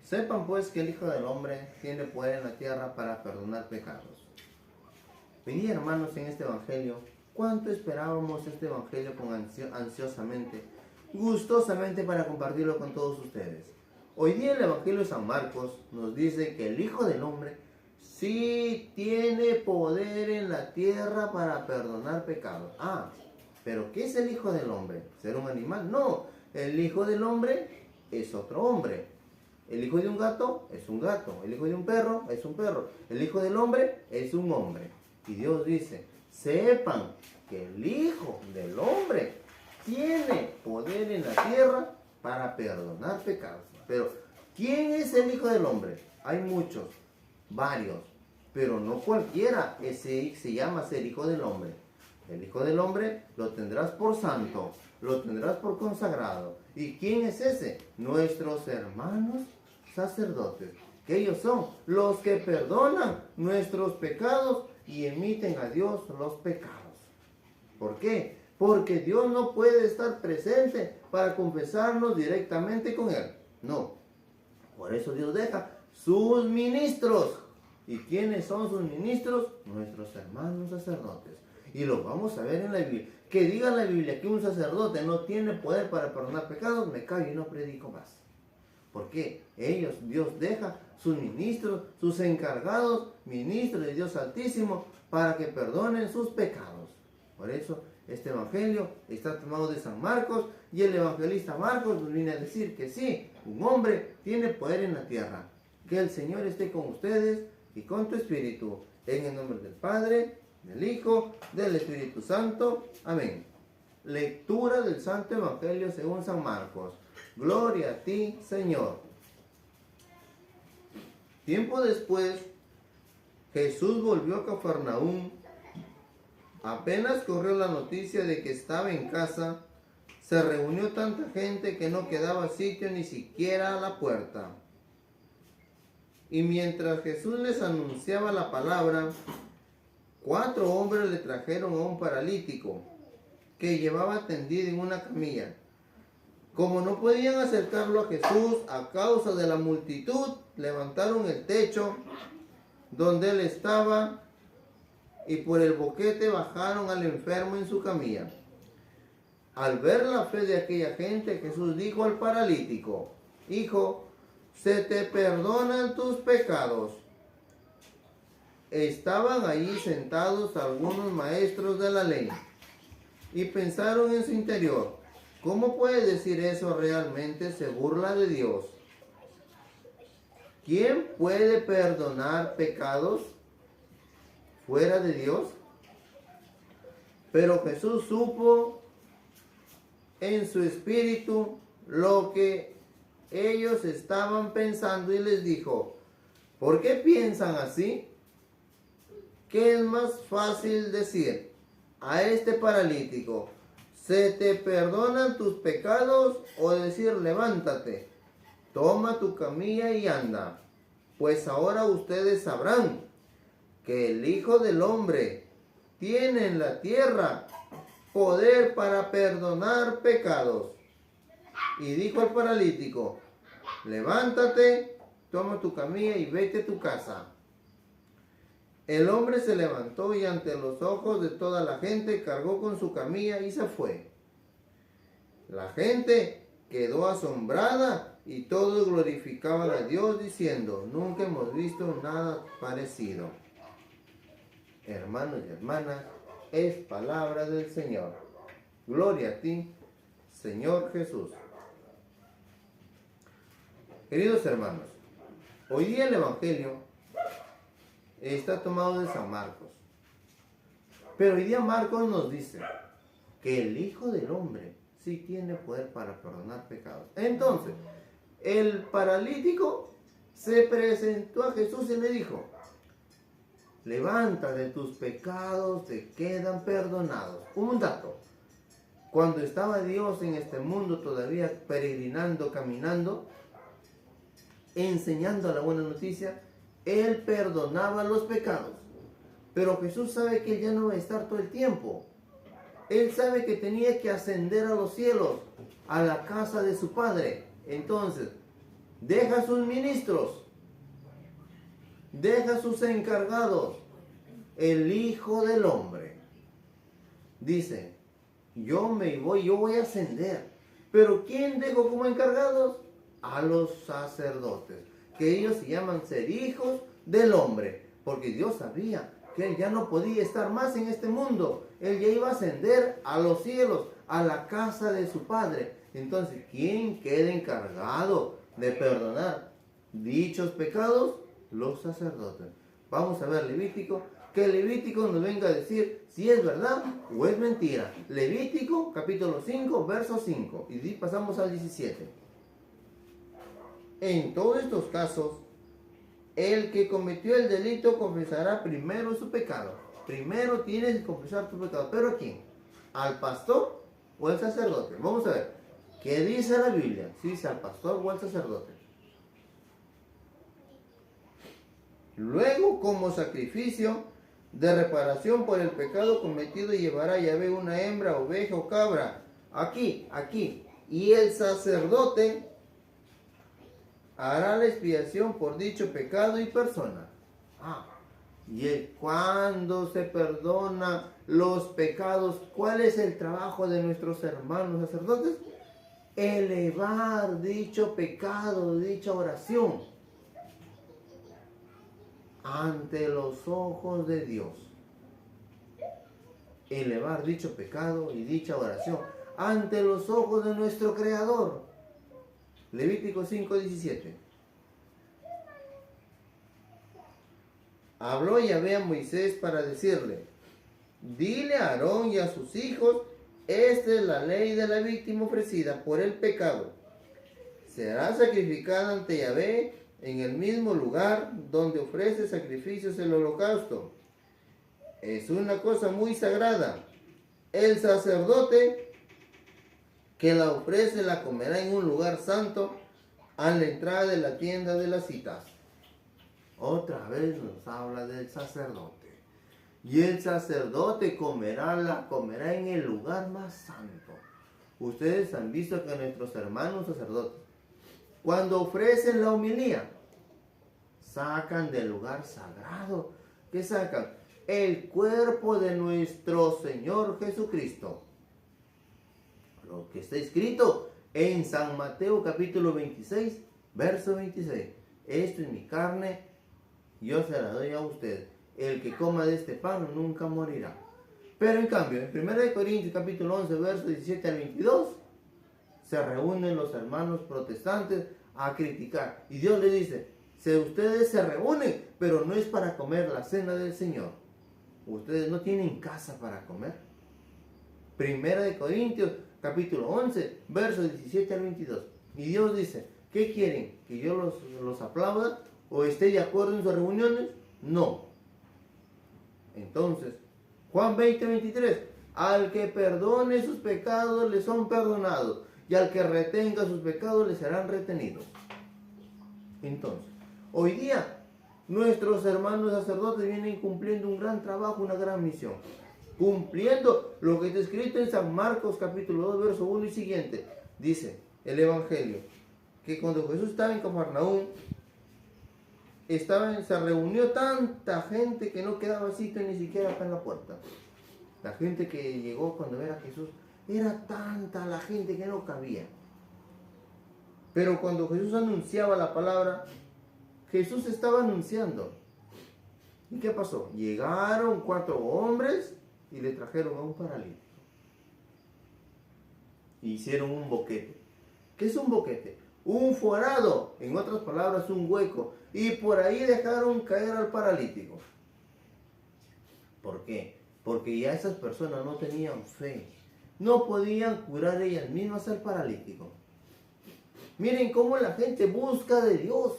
Sepan pues que el Hijo del Hombre tiene poder en la tierra para perdonar pecados. Hoy día, hermanos, en este Evangelio, ¿cuánto esperábamos este Evangelio con ansiosamente, gustosamente para compartirlo con todos ustedes? Hoy día el Evangelio de San Marcos nos dice que el Hijo del Hombre sí tiene poder en la tierra para perdonar pecados. ¿Pero qué es el Hijo del Hombre? ¿Ser un animal? No, el Hijo del Hombre es otro hombre. El hijo de un gato es un gato. El hijo de un perro es un perro. El Hijo del Hombre es un hombre. Y Dios dice, sepan que el Hijo del Hombre tiene poder en la tierra para perdonar pecados. Pero, ¿quién es el Hijo del Hombre? Hay muchos, varios, pero no cualquiera ese se llama ser Hijo del Hombre. El Hijo del Hombre lo tendrás por santo, lo tendrás por consagrado. ¿Y quién es ese? Nuestros hermanos sacerdotes, que ellos son los que perdonan nuestros pecados y emiten a Dios los pecados. ¿Por qué? Porque Dios no puede estar presente para confesarnos directamente con Él. No. Por eso Dios deja sus ministros. ¿Y quiénes son sus ministros? Nuestros hermanos sacerdotes. Y lo vamos a ver en la Biblia. Que diga la Biblia que un sacerdote no tiene poder para perdonar pecados, me callo y no predico más. Porque Dios deja sus ministros, sus encargados, ministros de Dios Altísimo, para que perdonen sus pecados. Por eso este Evangelio está tomado de San Marcos, y el evangelista Marcos nos viene a decir que sí, un hombre tiene poder en la tierra. Que el Señor esté con ustedes y con tu espíritu. En el nombre del Padre, del Hijo, del Espíritu Santo. Amén. Lectura del Santo Evangelio según San Marcos. Gloria a ti, Señor. Tiempo después, Jesús volvió a Cafarnaúm. Apenas corrió la noticia de que estaba en casa, se reunió tanta gente que no quedaba sitio ni siquiera a la puerta. Y mientras Jesús les anunciaba la palabra, 4 hombres le trajeron a un paralítico que llevaba tendido en una camilla. Como no podían acercarlo a Jesús a causa de la multitud, levantaron el techo donde él estaba y por el boquete bajaron al enfermo en su camilla. Al ver la fe de aquella gente, Jesús dijo al paralítico: Hijo, se te perdonan tus pecados. Estaban allí sentados algunos maestros de la ley y pensaron en su interior: ¿cómo puede decir eso? Realmente se burla de Dios. ¿Quién puede perdonar pecados fuera de Dios? Pero Jesús supo en su espíritu lo que ellos estaban pensando y les dijo: ¿por qué piensan así? ¿Qué es más fácil decir a este paralítico: se te perdonan tus pecados, o decir: levántate, toma tu camilla y anda? Pues ahora ustedes sabrán que el Hijo del Hombre tiene en la tierra poder para perdonar pecados. Y dijo al paralítico: levántate, toma tu camilla y vete a tu casa. El hombre se levantó y ante los ojos de toda la gente cargó con su camilla y se fue. La gente quedó asombrada y todos glorificaban a Dios diciendo: nunca hemos visto nada parecido. Hermanos y hermanas, es palabra del Señor. Gloria a ti, Señor Jesús. Queridos hermanos, hoy día el Evangelio está tomado de San Marcos. Pero hoy día Marcos nos dice que el Hijo del Hombre sí tiene poder para perdonar pecados. Entonces, el paralítico se presentó a Jesús y le dijo: levántate, tus pecados te quedan perdonados. Un dato: cuando estaba Dios en este mundo todavía peregrinando, caminando, enseñando la buena noticia, Él perdonaba los pecados. Pero Jesús sabe que Él ya no va a estar todo el tiempo. Él sabe que tenía que ascender a los cielos, a la casa de su Padre. Entonces, deja sus ministros, deja sus encargados. El Hijo del Hombre dice, yo voy a ascender. Pero ¿quién dejo como encargados? A los sacerdotes, que ellos se llaman ser hijos del hombre, porque Dios sabía que él ya no podía estar más en este mundo. Él ya iba a ascender a los cielos, a la casa de su Padre. Entonces, ¿quién queda encargado de perdonar dichos pecados? Los sacerdotes. Vamos a ver Levítico, que Levítico nos venga a decir si es verdad o es mentira. Levítico capítulo 5, verso 5. Y pasamos al 17. En todos estos casos, el que cometió el delito confesará primero su pecado. Primero tienes que confesar tu pecado. ¿Pero a quién? ¿Al pastor o al sacerdote? Vamos a ver. ¿Qué dice la Biblia? Si dice al pastor o al sacerdote. Luego, como sacrificio de reparación por el pecado cometido, llevará Yahvé una hembra, oveja o cabra. Aquí. Y el sacerdote hará la expiación por dicho pecado y persona. Cuando se perdona los pecados, ¿cuál es el trabajo de nuestros hermanos sacerdotes? Elevar dicho pecado, dicha oración ante los ojos de Dios. Elevar dicho pecado y dicha oración ante los ojos de nuestro Creador. Levítico 5:17. Habló Yahvé a Moisés para decirle, dile a Aarón y a sus hijos, esta es la ley de la víctima ofrecida por el pecado. Será sacrificada ante Yahvé en el mismo lugar donde ofrece sacrificios el holocausto. Es una cosa muy sagrada. El sacerdote que la ofrece la comerá en un lugar santo a la entrada de la tienda de las citas. Otra vez nos habla del sacerdote. Y el sacerdote comerá en el lugar más santo. Ustedes han visto que nuestros hermanos sacerdotes, cuando ofrecen la homilía, sacan del lugar sagrado. ¿Qué sacan? El cuerpo de nuestro Señor Jesucristo. Lo que está escrito en San Mateo capítulo 26, verso 26. Esto es mi carne, yo se la doy a usted. El que coma de este pan nunca morirá. Pero en cambio, en 1 Corintios capítulo 11, verso 17 al 22, se reúnen los hermanos protestantes a criticar. Y Dios les dice, si ustedes se reúnen, pero no es para comer la cena del Señor. Ustedes no tienen casa para comer. 1 Corintios capítulo 11, versos 17 al 22. Y Dios dice, ¿qué quieren? ¿Que yo los aplauda o esté de acuerdo en sus reuniones? No. Entonces, Juan 20, 23. Al que perdone sus pecados le son perdonados, y al que retenga sus pecados le serán retenidos. Entonces, hoy día, nuestros hermanos sacerdotes vienen cumpliendo un gran trabajo, una gran misión. Cumpliendo lo que está escrito en San Marcos capítulo 2, verso 1 y siguiente. Dice el Evangelio, que cuando Jesús estaba en Cafarnaúm, se reunió tanta gente que no quedaba sitio ni siquiera acá en la puerta. La gente que llegó cuando era Jesús, era tanta la gente que no cabía. Pero cuando Jesús anunciaba la palabra, Jesús estaba anunciando. ¿Y qué pasó? Llegaron 4 hombres y le trajeron a un paralítico. Hicieron un boquete. ¿Qué es un boquete? Un forado, en otras palabras, un hueco. Y por ahí dejaron caer al paralítico. ¿Por qué? Porque ya esas personas no tenían fe. No podían curar ellas mismas al paralítico. Miren cómo la gente busca de Dios.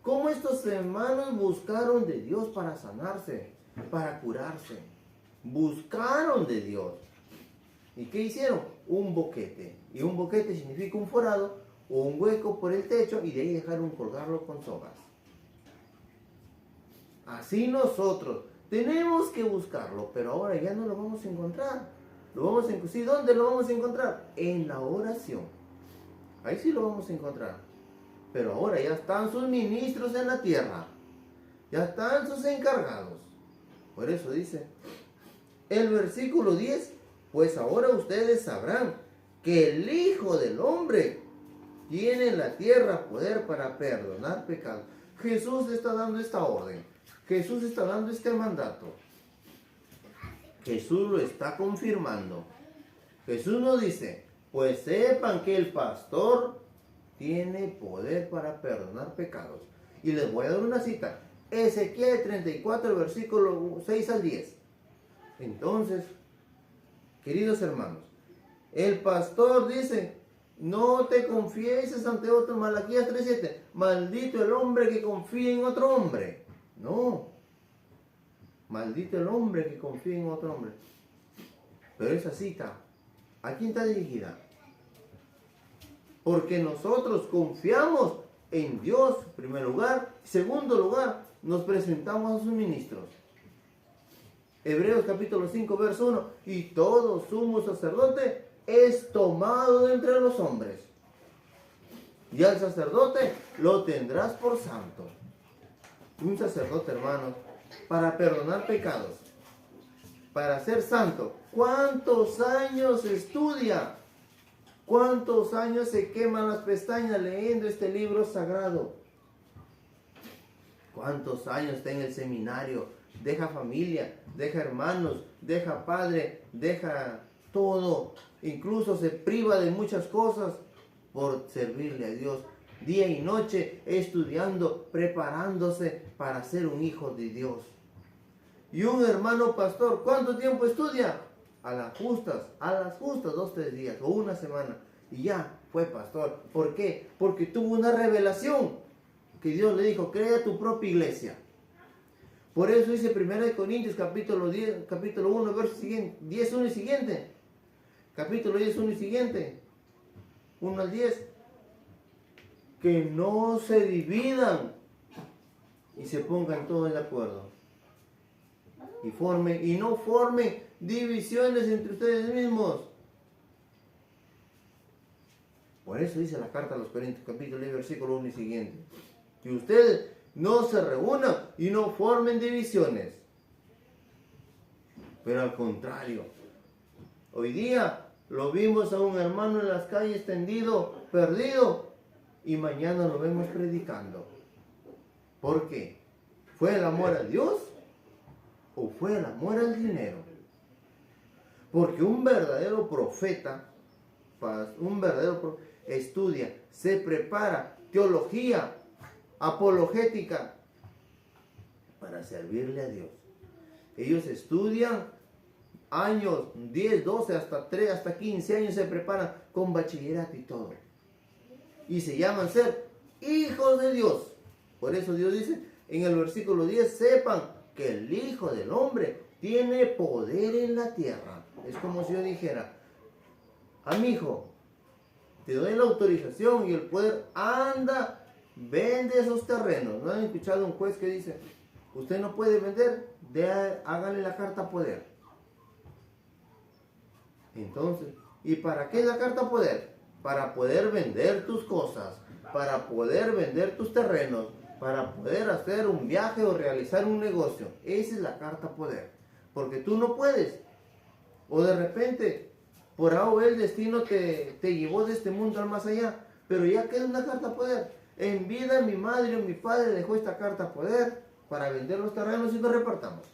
Cómo estos hermanos buscaron de Dios para sanarse, para curarse. Buscaron de Dios. ¿Y qué hicieron? Un boquete. Y un boquete significa un forado o un hueco por el techo y de ahí dejaron colgarlo con sogas. Así nosotros tenemos que buscarlo, pero ahora ya no lo vamos a encontrar. ¿Sí? ¿Dónde lo vamos a encontrar? En la oración. Ahí sí lo vamos a encontrar. pero ahora ya están sus ministros en la tierra, ya están sus encargados. Por eso dice el versículo 10, pues ahora ustedes sabrán que el Hijo del Hombre tiene en la tierra poder para perdonar pecados. Jesús está dando esta orden, Jesús está dando este mandato, Jesús lo está confirmando. Jesús nos dice, pues sepan que el pastor tiene poder para perdonar pecados. Y les voy a dar una cita. Ezequiel 34, versículo 6 al 10. Entonces, queridos hermanos, el pastor dice, no te confieses ante otro. Malaquías 3:7. Maldito el hombre que confía en otro hombre. No. Maldito el hombre que confía en otro hombre. Pero esa cita, ¿a quién está dirigida? Porque nosotros confiamos en Dios, en primer lugar. En segundo lugar, nos presentamos a sus ministros. Hebreos capítulo 5, verso 1. Y todo sumo sacerdote es tomado de entre los hombres. Y al sacerdote lo tendrás por santo. Un sacerdote, hermanos, para perdonar pecados, para ser santo, ¿cuántos años estudia? ¿Cuántos años se queman las pestañas leyendo este libro sagrado? ¿Cuántos años está en el seminario? Deja familia, deja hermanos, deja padre, deja todo. Incluso se priva de muchas cosas por servirle a Dios. Día y noche estudiando, preparándose para ser un hijo de Dios. Y un hermano pastor, ¿cuánto tiempo estudia? A las justas, 2-3 días o una semana. Y ya fue pastor. ¿Por qué? Porque tuvo una revelación que Dios le dijo, crea tu propia iglesia. Por eso dice 1 Corintios capítulo 1, verso siguiente, 10, 1 y siguiente. Capítulo 10, 1 y siguiente. 1 al 10. Que no se dividan y se pongan todos de acuerdo. Y no formen divisiones entre ustedes mismos. Por eso dice la carta a los Corintios, capítulo 10, versículo 1 y siguiente. Que ustedes no se reúnan y no formen divisiones. Pero al contrario, hoy día lo vimos a un hermano en las calles tendido, perdido, y mañana lo vemos predicando. ¿Por qué? ¿Fue el amor a Dios o fue el amor al dinero? Porque un verdadero profeta, estudia, se prepara, teología, apologética, para servirle a Dios. Ellos estudian años, 10, 12, hasta 15 años se preparan con bachillerato y todo. Y se llaman ser hijos de Dios. Por eso Dios dice en el versículo 10, sepan que el Hijo del Hombre tiene poder en la tierra. Es como si yo dijera, a mi hijo, te doy la autorización y el poder, anda, vende esos terrenos. ¿No han escuchado un juez que dice, usted no puede vender, hágale la carta poder? Entonces, ¿y para qué es la carta poder? Para poder vender tus cosas, para poder vender tus terrenos, para poder hacer un viaje o realizar un negocio. Esa es la carta poder. Porque tú no puedes. O de repente, por algo el destino te llevó de este mundo al más allá. Pero ya queda una carta poder. En vida mi madre o mi padre dejó esta carta poder para vender los terrenos y nos repartamos.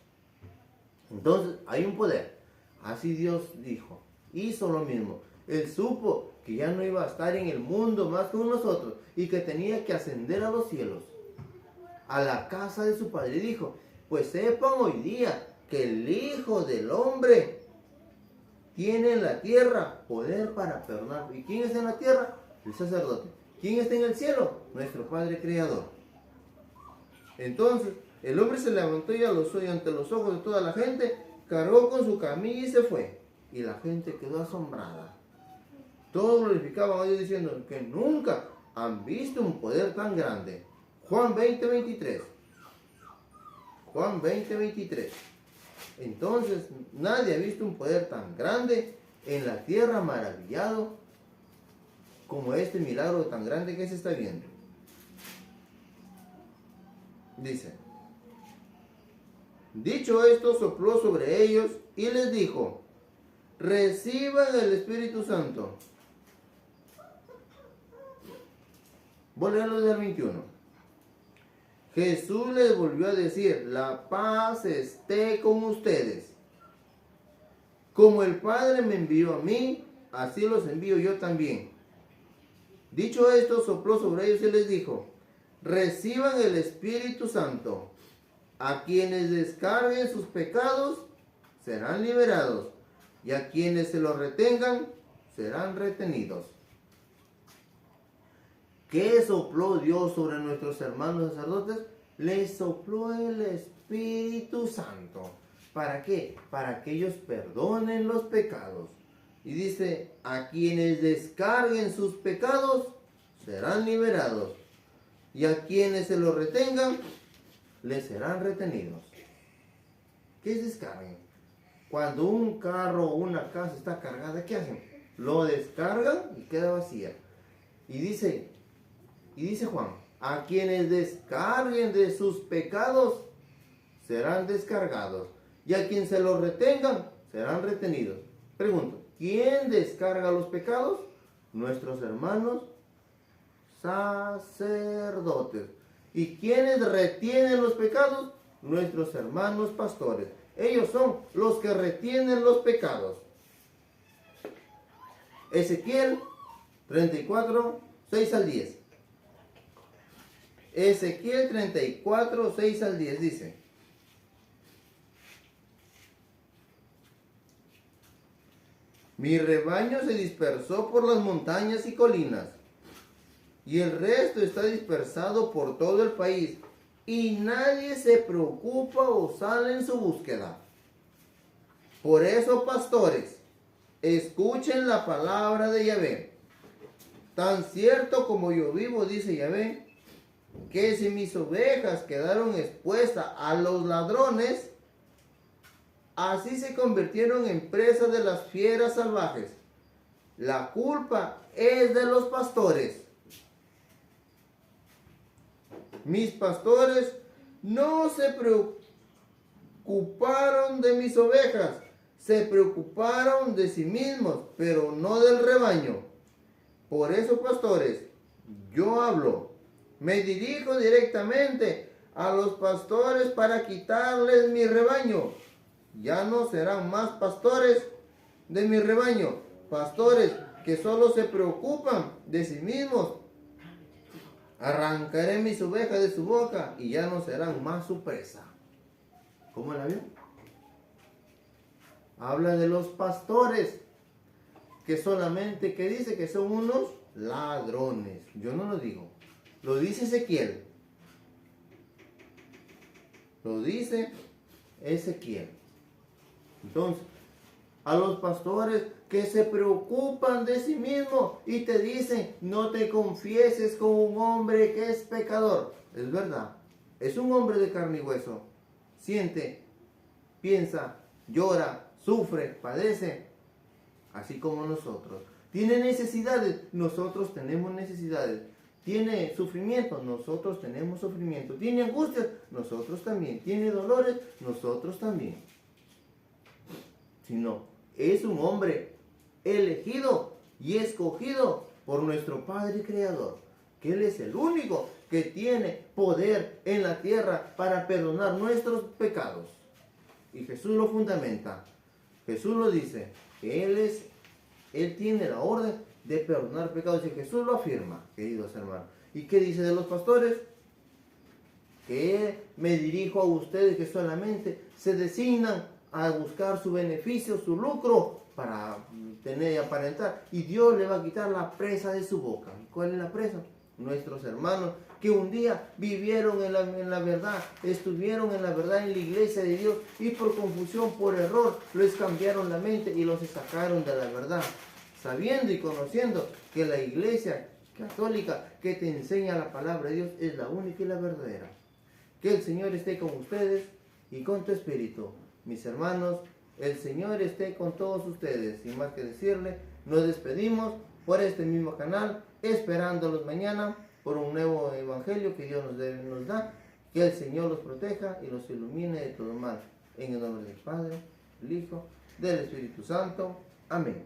Entonces hay un poder. Así Dios dijo. Hizo lo mismo. Él supo que ya no iba a estar en el mundo más con nosotros y que tenía que ascender a los cielos, a la casa de su Padre. Y dijo, pues sepan hoy día que el Hijo del Hombre tiene en la tierra poder para perdonar. ¿Y quién está en la tierra? El sacerdote. ¿Quién está en el cielo? Nuestro Padre Creador. Entonces, el hombre se levantó y ante los ojos de toda la gente, cargó con su camilla y se fue. Y la gente quedó asombrada. Todos glorificaban a Dios diciendo que nunca han visto un poder tan grande. Juan 20:23. Juan 20:23. Entonces, nadie ha visto un poder tan grande en la tierra, maravillado como este milagro tan grande que se está viendo. Dice, dicho esto, sopló sobre ellos y les dijo, reciban el Espíritu Santo. Voy a leerlo desde el 21. Jesús les volvió a decir, la paz esté con ustedes. Como el Padre me envió a mí, así los envío yo también. Dicho esto, sopló sobre ellos y les dijo, reciban el Espíritu Santo. A quienes descarguen sus pecados, serán liberados. Y a quienes se los retengan, serán retenidos. ¿Qué sopló Dios sobre nuestros hermanos sacerdotes? Les sopló el Espíritu Santo. ¿Para qué? Para que ellos perdonen los pecados. Y dice, a quienes descarguen sus pecados, serán liberados. Y a quienes se los retengan, les serán retenidos. ¿Qué es descarguen? Cuando un carro o una casa está cargada, ¿qué hacen? Lo descargan y queda vacía. Y dice Juan, a quienes descarguen de sus pecados, serán descargados. Y a quien se los retengan, serán retenidos. Pregunto, ¿quién descarga los pecados? Nuestros hermanos sacerdotes. ¿Y quiénes retienen los pecados? Nuestros hermanos pastores. Ellos son los que retienen los pecados. Ezequiel 34, 6 al 10. Ezequiel 34, 6 al 10 dice, mi rebaño se dispersó por las montañas y colinas, y el resto está dispersado por todo el país, y nadie se preocupa o sale en su búsqueda. Por eso, pastores, escuchen la palabra de Yahvé. Tan cierto como yo vivo, dice Yahvé, que si mis ovejas quedaron expuestas a los ladrones, así se convirtieron en presa de las fieras salvajes. La culpa es de los pastores. Mis pastores no se preocuparon de mis ovejas, se preocuparon de sí mismos, pero no del rebaño. Por eso, pastores, yo hablo, me dirijo directamente a los pastores para quitarles mi rebaño. Ya no serán más pastores de mi rebaño, pastores que solo se preocupan de sí mismos. Arrancaré mis ovejas de su boca y ya no serán más su presa. ¿Cómo la vio? Habla de los pastores que solamente, que dice que son unos ladrones. Yo no lo digo, lo dice Ezequiel. Lo dice Ezequiel. Entonces, a los pastores que se preocupan de sí mismos y te dicen, no te confieses con un hombre que es pecador. Es verdad, es un hombre de carne y hueso. Siente, piensa, llora, sufre, padece, así como nosotros. Tiene necesidades, nosotros tenemos necesidades. Tiene sufrimiento, nosotros tenemos sufrimiento. Tiene angustias, nosotros también. Tiene dolores, nosotros también. Sino, es un hombre elegido y escogido por nuestro Padre Creador, que Él es el único que tiene poder en la tierra para perdonar nuestros pecados. Y Jesús lo fundamenta. Jesús lo dice, que Él tiene la orden de perdonar pecados, y Jesús lo afirma, queridos hermanos. ¿Y qué dice de los pastores? Que me dirijo a ustedes que solamente se designan a buscar su beneficio, su lucro, para tener y aparentar, y Dios le va a quitar la presa de su boca. ¿Cuál es la presa? Nuestros hermanos que un día vivieron en la verdad, estuvieron en la verdad en la iglesia de Dios, y por confusión, por error, les cambiaron la mente y los sacaron de la verdad, sabiendo y conociendo que la iglesia católica que te enseña la palabra de Dios es la única y la verdadera. Que el Señor esté con ustedes y con tu espíritu. Mis hermanos, el Señor esté con todos ustedes. Sin más que decirle, nos despedimos por este mismo canal, esperándolos mañana por un nuevo evangelio que Dios nos da. Que el Señor los proteja y los ilumine de todo mal. En el nombre del Padre, del Hijo, del Espíritu Santo. Amén.